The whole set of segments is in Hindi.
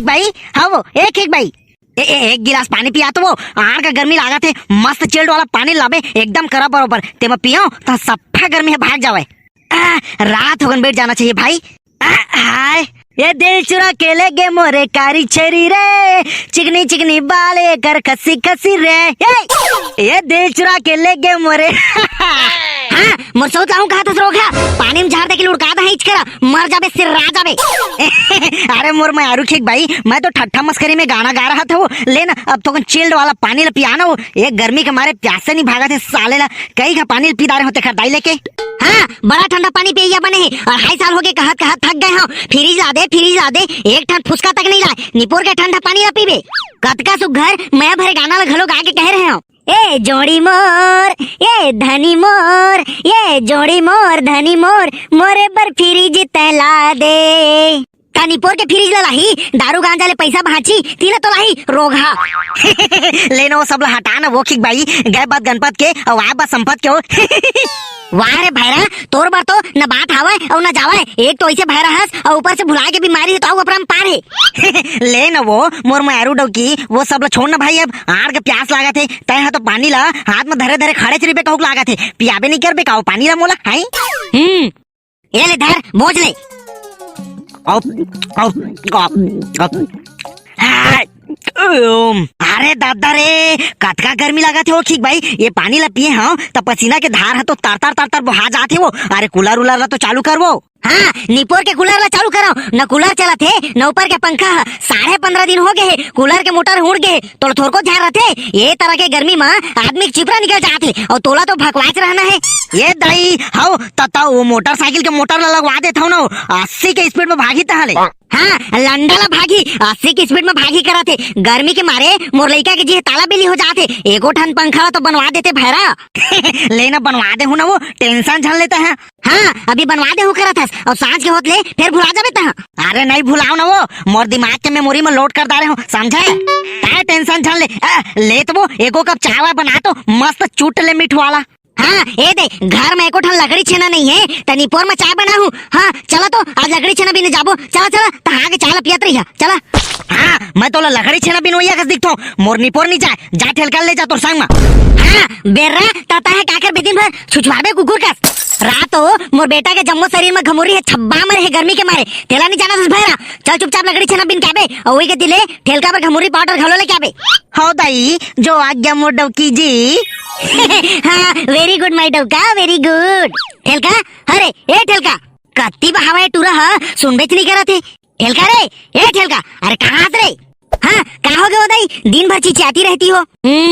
खेक भाई, हाँ वो ए खेक भाई, एक गिलास पानी पिया तो वो आर का गर्मी लागा थे, मस्त चिल्ड वाला पानी लाबे एकदम करा बरोबर ते मैं पियो तो सफा गर्मी है भाग जावे। रात होगन बैठ जाना चाहिए भाई। हाय ये दिल चुरा के ले गे मोरे कारी छेरी रे, चिकनी चिकनी बाले कर खसी खसी रे, ये दिल चुरा के ले गे मोरे। हाँ मोर सोच लाऊं कहा था रोगा पानी में झाड़ दे के लुढ़का था हिच करा मर जाबे सिर रा जाबे। अरे मोर मैं आरू ठीक भाई, मैं तो ठट्ठा मस्करी में गाना गा रहा था वो, लेना अब तो चिल्ड वाला पानी पियाना वो, एक गर्मी के मारे प्यासे नहीं भागा थे साले ला, कई का पानी पी दारे होते खरदाई लेके। हाँ बड़ा ठंडा पानी पिया बने है और 2.5 साल हो गए कहत कहत थक गए हो, फ्रिज ला दे एक ठंड फुसका तक नहीं लाए, निपोर के ठंडा पानी ला पीबे कतका सुघर मैं भरे गाना ला घलो गा के कह रहे हो। ए जोड़ी मोर ये धनी मोर, ये जोड़ी मोर धनी मोर, मोरे बर फ्रिज तला दे, निपोर के फ्रिज ला लाही दारू गांजा ले पैसा भाची तीला तो लाही रोगा। लेना वो सब ला हटाना वो खिक भाई, गए बात गणपत के और आए बात संपत के हो। वाह रे भैरा तोर बार तो न बात आवे और न जावे, एक तो ऐसे भैरा हंस और ऊपर से भुला के बीमारी तो अपना पार है। ले न वो मोर मारू डौकी वो सब ला छोड़ना भाई, अब आर के प्यास लागा थे तय तो पानी ला हाथ में धरे धरे खड़े चरिबे कहूक लागा थे, पियाबे नहीं करबे काओ पानी ला मोला हाई। ये ले धर बोझ ले। अरे दादा रे कतका गर्मी लगा थे वो ठीक भाई, ये पानी ला पिए हाँ तो पसीना के धार है तो तर तर तर तर बहा जाते वो। अरे कूलर उलर ला तो चालू कर वो, हाँ निपोर के कूलर ला चालू करो, न कूलर चला थे न ऊपर के पंखा, 15.5 दिन हो गए कूलर के मोटर उड़ गए तो थोड़ को ध्यान रहते, ये तरह के गर्मी में आदमी चिपरा निकल जाते और तोला तो भगवाच रहना है। ये दही हाउ तता वो मोटरसाइकिल के मोटर ला लगवा देता हूँ ना 80 के स्पीड में भागी तहले, हाँ लंडा ला भागी 80 की स्पीड में भागी कराते, गर्मी के मारे मोर लइका के जी ताला बिली हो जाते, एको ठन पंखा तो बनवा देते भैरा। लेना बनवा दे हूँ ना वो टेंशन झल लेता है। हाँ अभी बनवा दे हूँ करा था और सांझ के होत ले फिर भुला जाबे ता। अरे नहीं भुलाओ ना वो मोर दिमाग के मेमोरी में लोड कर डाले हो समझे, क्या टेंशन झल ले तो वो एको कप चाय बना तो मस्त चूट ले मीठ वाला। हाँ ये दे घर में एको ठन लकड़ी छेना नहीं है तनीपोर में चाय बना हूँ, हाँ चला तो आज लकड़ी छेना भी नहीं जाबो, चला चला तहा के चाय पियत रही है चला। हाँ मैं तो लकड़ी छेना भी नोइया कस दिखतो मोर निपोर नहीं जाए जा ठेलका ले जा तोर संग में। हाँ बेर्रा ताता है काकर बेदिन भर छुछवाबे कुकुर कस, रात हो मोर बेटा के जम्मो शरीर में घमुरी है छब्बा में है गर्मी के मारे, तेला नहीं जाना भैरा चल चुपचाप लकड़ी छेना बिन काबे और वही के दिले ठेलका पर घमुरी पाउडर घलो ले काबे। हो दाई जो आज्ञा मोर डौकी जी। हाँ वेरी गुड माय डौका वेरी गुड। ठेलका अरे ए ठेलका कत्ती बहावे टूरा हा सुन बेच नहीं करत है ठेलका रे, ए ठेलका अरे कहाँ रे, हाँ कहा हो गए दाई दिन भर चिचियाती रहती हो।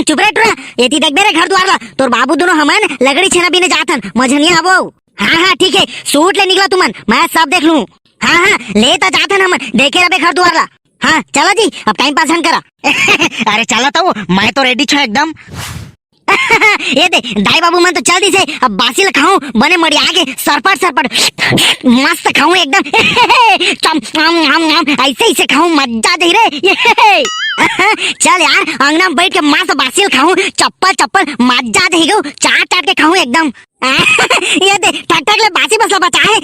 चुप रह टूरा ये देख मेरे घर द्वार ला तोर बाबू दोनों हमन लकड़ी छेना बीने जाथन मझनिया हबो। हाँ हाँ ठीक है सूट ले निकला तुमन मैं सब देख लूँ। हाँ हाँ ले तो जाथन हमन देखे रहे घर द्वार ला। हाँ चला जी अब टाइम पास करा। अरे चला तो मैं तो रेडी छो एकदम। ये दे दाई बाबू मन तो चल दी से अब बासी खाऊं बने मड़ी आगे सरपट सरपट मस्त खाऊं एकदम। ऐसे ऐसे खाऊं मजा दे रे। चल यार अंगना में बैठ के मस्त बासी खाऊं चप्पल चप्पल मजा दे गो चाट चाट के खाऊं एकदम। ये दे टक टक ले बासी बसला बचा है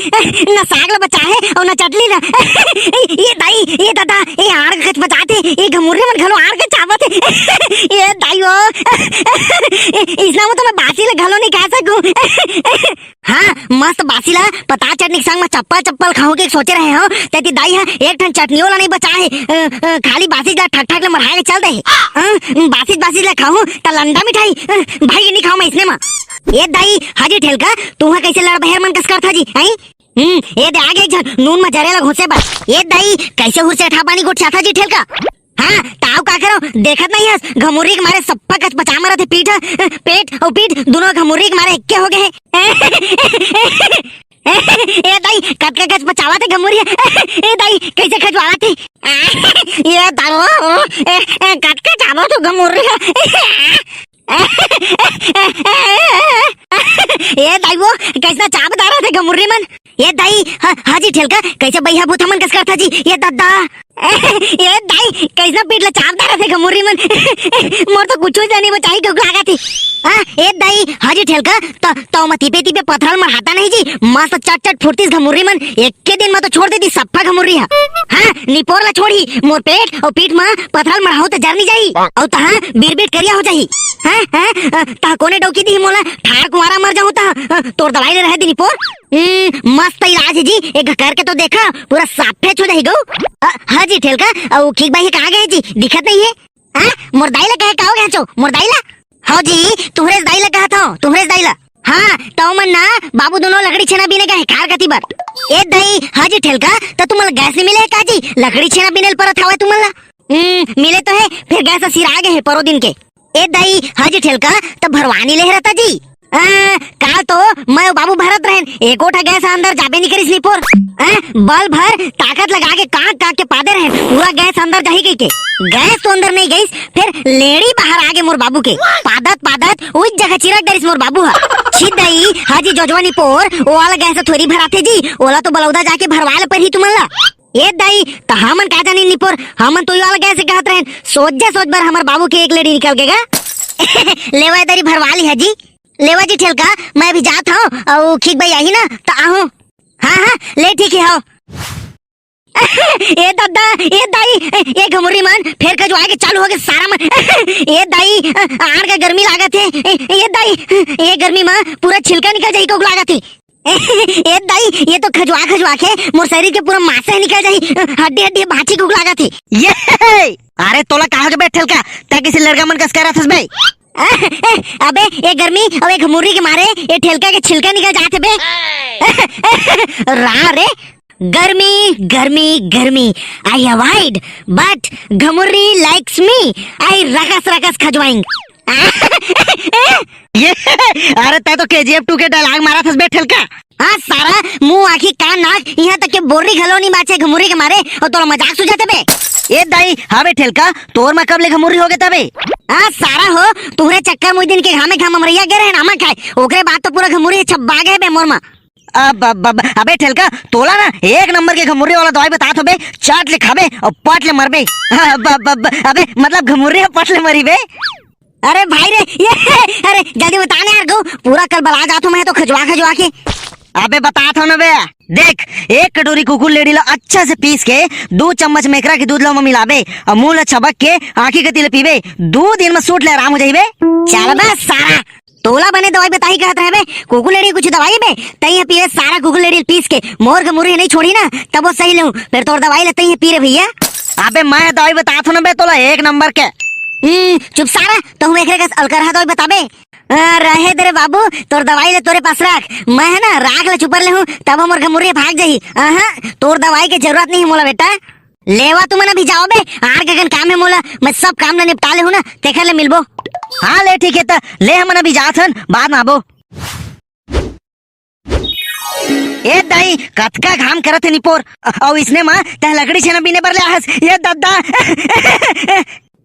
न साग ला बचा है और न चटली ना। ये दाई ये दादा ये आर के खच बचाते ये घमुरे मन घलो आर के चावत है। ये दाई वो इसना में तो मैं बासी ले घलो नहीं खा सकूं। हाँ मस्त बासी ला पता चटनी संग में चप्पल चप्पल खाऊं के सोचे रहे हो तेती दाई है एक ठन चटनी वाला नहीं बचा है खाली बासी ला ठक ठक ले मरहाए ले चल दे। बासी ला खाऊं त लंडा मिठाई भाई ये नहीं खाऊं मैं इसने में। ये दाई हाजी ठेलका तू कैसे लड़ बहर मन कस कर था जी आई। ये दे आगे एक नून में जरेला घुसे बस। ये दाई कैसे हुरसे ठा पानी गोट था जी ठेलका। हाँ ताऊ का करो देखत नहीं है घमुरी के मारे सब कच बचा मरा थे पीठ पेट और पीठ दोनों घमुरी के मारे इक्के हो गए। ये दाई कट कच बचावा थे घमुरी। ये दाई कैसे खजवाला थे ये दाऊ कट कच आवो तो घमुरी। ये दाई वो कैसा चा बता रहा था गमुर्री मन। ये दाई हाँ जी ठेलका कैसे भैया भूथा मन कस करता जी ये दादा। ये दाई कैसा पीटला चा बता रहा था गमुर्री मन। मोर तो कुछ जानी बचाई क्यों लागा थी। हाँ ये दाई हाँ जी ठेलका तो मती पे तीपे पथराल मरहाता नहीं जी मस्त चट चट फुर्तीस घमुर्री मन एक के दिन में तो छोड़ देती सप्पा घमुर्री। हाँ निपोर ला छोड़ी मोर पेट और पीठ में पथराल मरहाओ तो जर नहीं जाई और तहां बीर बीट करिया हो जाही। हाँ ता कोने डौकी दी मोला ठार कुमारा मर जाऊं ता तोर दवाई ले रहे दी निपोर। मस्त इलाज है जी एक करके तो देखा पूरा साफे छो जाही गो। हाँ जी ठेलका और ठीक भाई कहाँ गए जी दिखत नहीं है। हाँ मोर दाई ला कहे काओ गए छो मोर दाई ला। हाँ जी तुम्हारे दाई ला कहा था तुम्हारे दाई ला। हाँ तो मन ना बाबू दोनों लकड़ी छेना बीने का है कार गति बर। ए दाई हाँ जी ठेलका तो तुम्हारा गैस नहीं मिले है का जी लकड़ी छेना बीने पर था तुम्हारा। मिले तो है फिर गैस सिरा गए है परो दिन के। ए दाई हाँ जी ठेलका तो भरवानी ले रहता जी। काल तो मैं बाबू भरत रहन एकोठा गैस अंदर जाबे नहीं करिस निपोर। बल भर ताकत लगा के काक के पादे रहे पूरा गैस अंदर जाही गई के गैस तो अंदर नहीं गई फिर लेड़ी बाहर आगे मोर बाबू के पादत उस जगह चिरक दरिस मोर बाबू हा छिदई हाजी जोजवानी पोर ओ वाला गैस थोड़ी भराते जी ओला तो बलौदा जाके भरवाले पर ही तुमला। ये दाई तो हमन का जानी निपोर हमन तो वाला गैस कहत रहन सोच बार हमार बाबू के एक लेडी निकल गएगा। लेवा दरी भरवाली है जी लेवा जी ठेलका मैं भी जात हूँ और ठीक भाई आई ना तो आहू। हाँ ले ठीक है हो। ये दादा ये दाई ये घमुरी मन फिर का जो आगे चालू हो गया सारा मन। ये दाई आर का गर्मी लागत है ये दाई ये गर्मी में पूरा छिलका निकल जाई को लागत है। ये दाई ये तो खजवा के मोर शरीर के पूरा मांस निकल जाई हड्डी भाची को लागत है। ये अरे तोला कहाँ के बैठल का ता किसी लड़का मन कस कर रहा था भाई। अबे ये गर्मी और एक मुर्री के मारे ये ठेलका के छिलका निकल जाते बे। रा रे गर्मी आई अवॉइड बट घमुर्री लाइक्स मी आई रकस खजवाएंग। ये अरे तै तो केजीएफ 2 के डायलॉग मारा था बे ठेलका। हाँ सारा मुंह आखी कान नाक यहाँ तक के बोरी घलोनी बाचे घमुर्री के मारे और तोरा मजाक सुझाते बे। ए दाई हवे ठेलका तोर में कब ले घमुर्री हो गए तबे। हाँ सारा हो तुहरे चक्कर मुई दिन के घामे मरैया गे रहे नामा खाए ओकरे बाद तो पूरा घमुर्री छब्बा गए बे मोर में। अबे ठेलका तोला ना एक नंबर के घमुर्री वाला दवाई बता तो बे चाट ले खाबे और पट ले मरबे। अबे मतलब घमुर्री पट ले मरी बे। अरे भाई रे ये अरे जल्दी बताने यार गो पूरा कल बला जाता मैं तो खजवा के। अबे बता था ना बे देख एक कटोरी कुकुर लेडी ला अच्छा से पीस के 2 चम्मच मेकरा के दूध ला में मिलाबे और मुंह ला छबक के आंखी के तिले पीबे 2 दिन में सूट ले आराम हो जाइबे। चल बस सारा तोला बने दवाई बताई कहता है बे कुकुर लेडी कुछ दवाई बे तई पिए सारा कुकुर लेडी पीस के मोर के मुर्री नहीं छोड़ी ना तब वो सही लूं फिर तोर दवाई लेते ही पी रे भैया। अबे मैं दवाई बता था ना बे तोला एक नंबर के। चुप सारा तो हम एक अलकरहा दवाई बताबे रहे तेरे बाबू तोर दवाई ले तोरे पास रख मैं है ना राख ले चुपर ले हूँ तब हमर घमुर्री भाग जाही। तोर दवाई के जरूरत नहीं है मोला बेटा लेवा तुम ना भी जाओ बे आर के काम है मोला मैं सब काम ना निपटा ले हूँ ना तेखर ले मिलबो। हाँ ले ठीक है तो ले हम अभी जात हन बाद में आबो। ए दाई कतका घाम करत है निपोर और इसने माँ तह लकड़ी छेना बीने पर ले आहस ये दादा।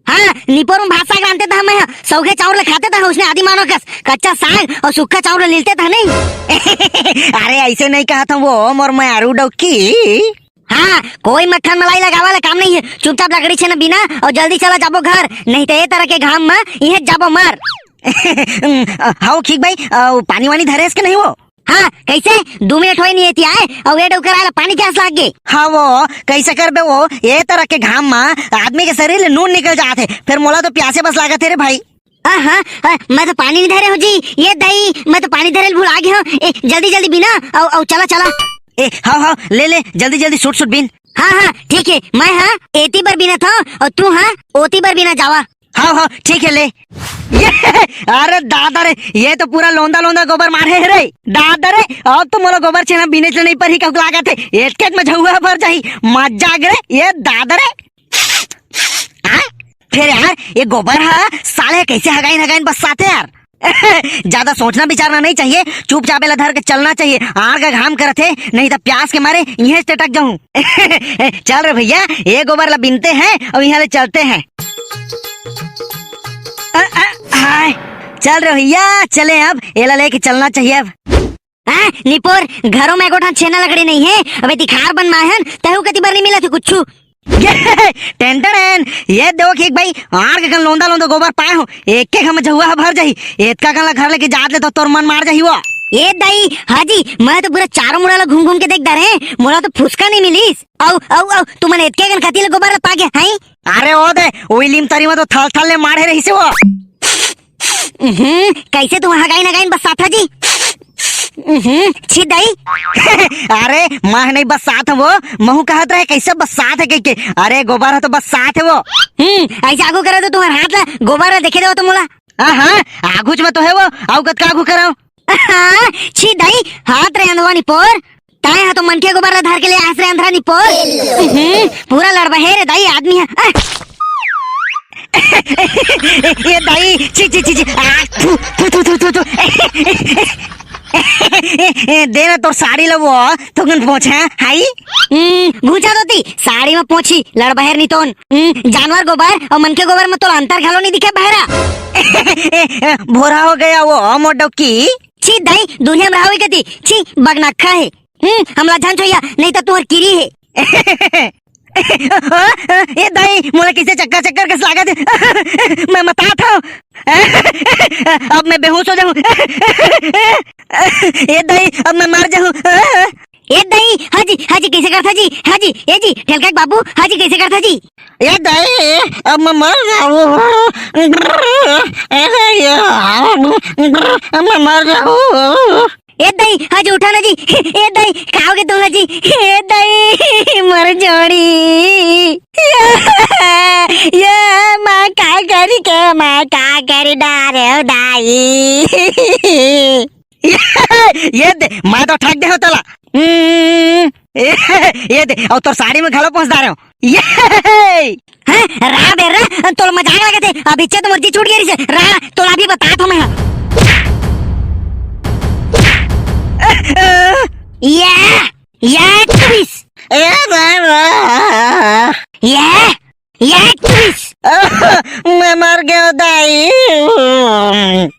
हाँ निपोर में भात साग रांधते था मैं सौखे चावल खाते था उसने आदि मानो कस कच्चा साग और सूखा चावल मिलते था नहीं। अरे ऐसे नहीं कहा था वो और मैं आरू डौकी। हाँ कोई मक्खन मलाई लगा वाला काम नहीं है चुपचाप लकड़ी छेना बिना और जल्दी चला जाबो घर नहीं तो ये तरह के घाम में ये जाबो मर। हाँ ठीक भाई पानी वानी धरे इसके नहीं वो। हाँ कैसे 2 मिनट हो नहीं आए और वे डोकर आला पानी क्या लाग गए। हाँ वो कैसे कर बे वो ये तरह के घाम में आदमी के शरीर ले नून निकल जाते फिर मोला तो प्यासे बस लागत है रे भाई। हाँ मैं तो पानी नहीं धरे हूँ जी ये दही मैं तो पानी धरे भूल आ गया हूँ जल्दी बिना और चला हाँ ले जल्दी शूट बिन। हाँ ठीक है मैं हाँ एती बार बिना था और तू हाँ ओती बार बिना जावा। हाँ ठीक है ले ये अरे दादा रे ये तो पूरा लोंदा गोबर मारे है रे दादा रे अब तो मोला गोबर छेना बिने से नहीं पर ही कब लागत है एक में झुआ भर जाही मजा रे ये दादा रे। फिर यार ये गोबर है साले कैसे हगाइन बसाते यार। ज्यादा सोचना विचारना नहीं चाहिए चुपचाप धर के चलना चाहिए आग का घाम करते नहीं तो प्यास के मारे यहीं से टक जाऊं। चल रे भैया ये गोबर ला बिनते हैं और यहाँ ले चलते हैं। हाय चल रहे भैया, चले अब एला लेके चलना चाहिए अब। हाँ निपोर, घरों में गोठा छेना लकड़ी नहीं है, अबे तिखार बन माहन तहु कति बार नहीं मिला थे कुछ टेंटन ये देखो कि भाई आर के कन लोंदा लोंदा गोबर पाए हो, एक के हम जहुआ भर जाही, एक का कन घर लेके जात ले तो तोर मन मार जाही वो। ए दाई हाजी, मैं तो पूरा चारों मुड़ा ला घूम घूम के देख डरे, मोला तो फुसका नहीं मिलीस। औ औ औ तू मन एतके कन खाती ले गोबर पा गया है? अरे ओ दे ओई लिम तरी में तो थल थल ले मारे रही से वो। कैसे तू वहां गाई ना गाइन बस साथा जी? छी दाई अरे माह नहीं बस साथ है वो, महू कहत रहे कैसे बस साथ है के, अरे गोबर है तो बस साथ है वो। ऐसे आगू करे तो तुम्हारे हाथ ला गोबर देखे दो तो मोला। हाँ आगूच में तो है वो, आउ कत का आगू कराओ। छी दाई हाथ रे अंधवा निपोर, ताए हा तो मन के गोबर धार के ले आस रे अंधरा निपोर। पूरा लड़बा है रे दाई आदमी है। ये दाई छी छी छी छी थू थू थू थू थू देना तो साड़ी लो वो तो कन पहुंचा हाई घुचा दोती साड़ी में पहुंची लड़ बहर नहीं तोन जानवर गोबर और मन के गोबर में तो अंतर खालो नहीं दिखे बहरा भोरा हो गया वो मोडो की। छी दाई दुनिया में रहोगे कती, छी बगनखा है। हमला जान छोया नहीं तो तुम्हार किरी है। ये दाई मोला किसे चक्कर चक्कर कस लागत है, मैं मता था अब मैं बेहोश हो जाऊं। ये दाई अब मैं मर जाऊं। ये दाई हाजी हाजी कैसे करता जी? हाजी ये जी ठेलका बाबू हाजी कैसे करता जी? ये दाई अब मैं मर जाऊं, मैं मर जाऊं। ए दाई हाजी उठा ना जी, ए दाई खाओगे तुम ना जी, ए दाई मर जोड़ी। ये माँ का करी के माँ का करी डारे हो दाई। ये दे मैं तो ठग दे हो तला। ये दे और तो साड़ी में घालो पहुंच रहे हो। ये हाँ रहा बेरा तो मजाक लगे थे, अब इच्छा तो मर्जी छूट गई से रहा तो अभी बता तो मैं। मैं मर गया दाई।